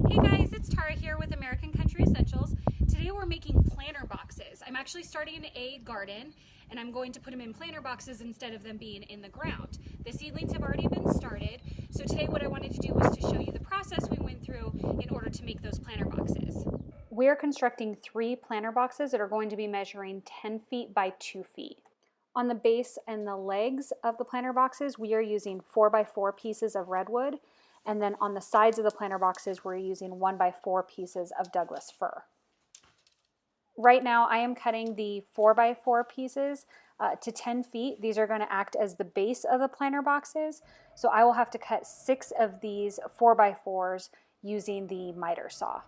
Hey guys, it's Tara here with American Country Essentials. Today we're making planter boxes. I'm actually starting a garden and I'm going to put them in planter boxes instead of them being in the ground. The seedlings have already been started, so today what I wanted to do was to show you the process we went through in order to make those planter boxes. We're constructing 3 planter boxes that are going to be measuring 10 feet by 2 feet. On the base and the legs of the planter boxes, we are using 4x4 pieces of redwood. And then on the sides of the planter boxes, we're using 1x4 pieces of Douglas fir. Right now, I am cutting the 4x4 pieces to 10 feet. These are going to act as the base of the planter boxes. So I will have to cut 6 of these 4x4s using the miter saw.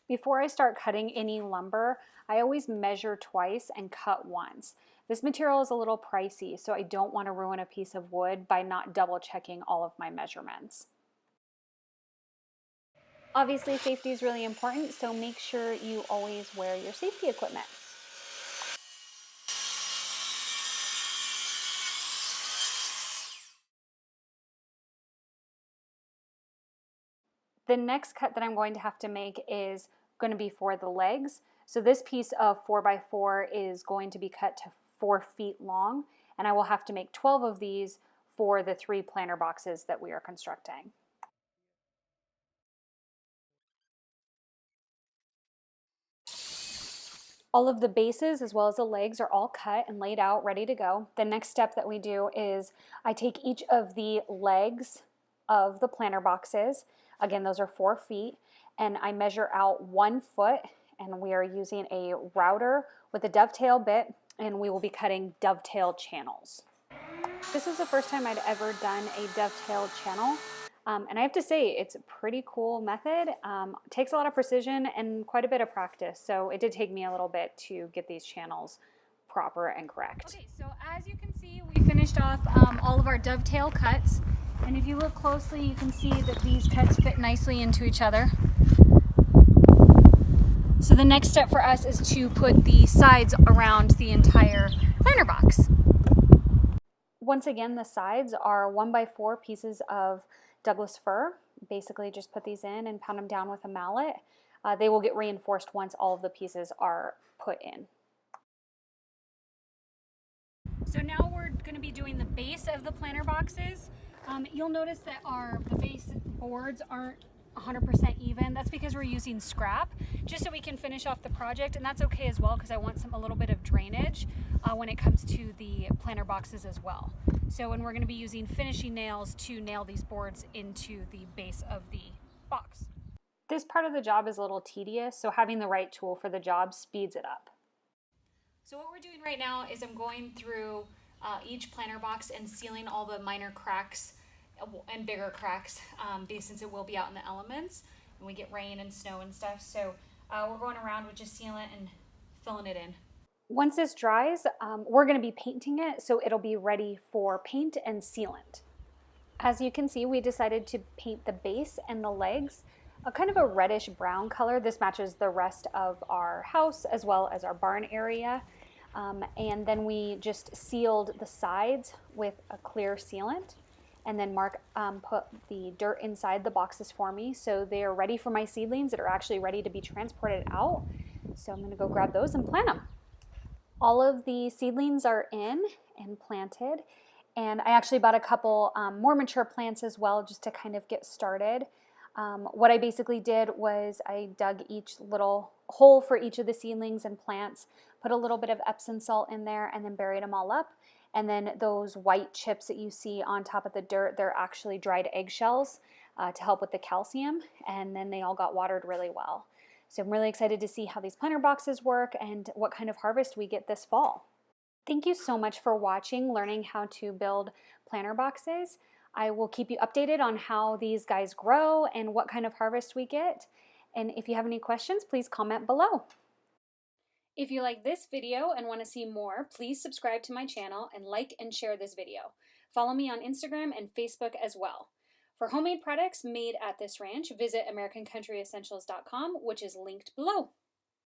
Before I start cutting any lumber, I always measure twice and cut once. This material is a little pricey, so I don't want to ruin a piece of wood by not double checking all of my measurements. Obviously, safety is really important, so make sure you always wear your safety equipment. The next cut that I'm going to have to make is going to be for the legs. So this piece of 4x4 is going to be cut to 4 feet long, and I will have to make 12 of these for the 3 planter boxes that we are constructing. All of the bases as well as the legs are all cut and laid out, ready to go. The next step that we do is I take each of the legs of the planter boxes, again those are 4 feet, and I measure out 1 foot, and we are using a router with a dovetail bit, and we will be cutting dovetail channels. This is the first time I'd ever done a dovetail channel. And I have to say, it's a pretty cool method. It takes a lot of precision and quite a bit of practice, so it did take me a little bit to get these channels proper and correct. Okay, so as you can see, we finished off all of our dovetail cuts, and if you look closely, you can see that these cuts fit nicely into each other. So the next step for us is to put the sides around the entire planter box. Once again, the sides are 1x4 pieces of Douglas fir. Basically just put these in and pound them down with a mallet. They will get reinforced once all of the pieces are put in. So now we're going to be doing the base of the planter boxes. You'll notice that the base boards aren't 100% even. That's because we're using scrap just so we can finish off the project, and that's okay as well because I want a little bit of drainage when it comes to the planter boxes as well. So when we're going to be using finishing nails to nail these boards into the base of the box. This part of the job is a little tedious, so having the right tool for the job speeds it up. So what we're doing right now is I'm going through each planter box and sealing all the minor cracks and bigger cracks since it will be out in the elements and we get rain and snow and stuff. So we're going around with just sealant and filling it in. Once this dries, we're going to be painting it so it'll be ready for paint and sealant. As you can see, we decided to paint the base and the legs a kind of a reddish brown color. This matches the rest of our house as well as our barn area. And then we just sealed the sides with a clear sealant. And then Mark put the dirt inside the boxes for me, so they are ready for my seedlings that are actually ready to be transported out. So I'm going to go grab those and plant them. All of the seedlings are in and planted, and I actually bought a couple more mature plants as well just to kind of get started. What I basically did was I dug each little hole for each of the seedlings and plants, put a little bit of Epsom salt in there, and then buried them all up. And then those white chips that you see on top of the dirt, they're actually dried eggshells to help with the calcium. And then they all got watered really well. So I'm really excited to see how these planter boxes work and what kind of harvest we get this fall. Thank you so much for watching, learning how to build planter boxes. I will keep you updated on how these guys grow and what kind of harvest we get. And if you have any questions, please comment below. If you like this video and want to see more, please subscribe to my channel and like and share this video. Follow me on Instagram and Facebook as well. For homemade products made at this ranch, visit AmericanCountryEssentials.com, which is linked below.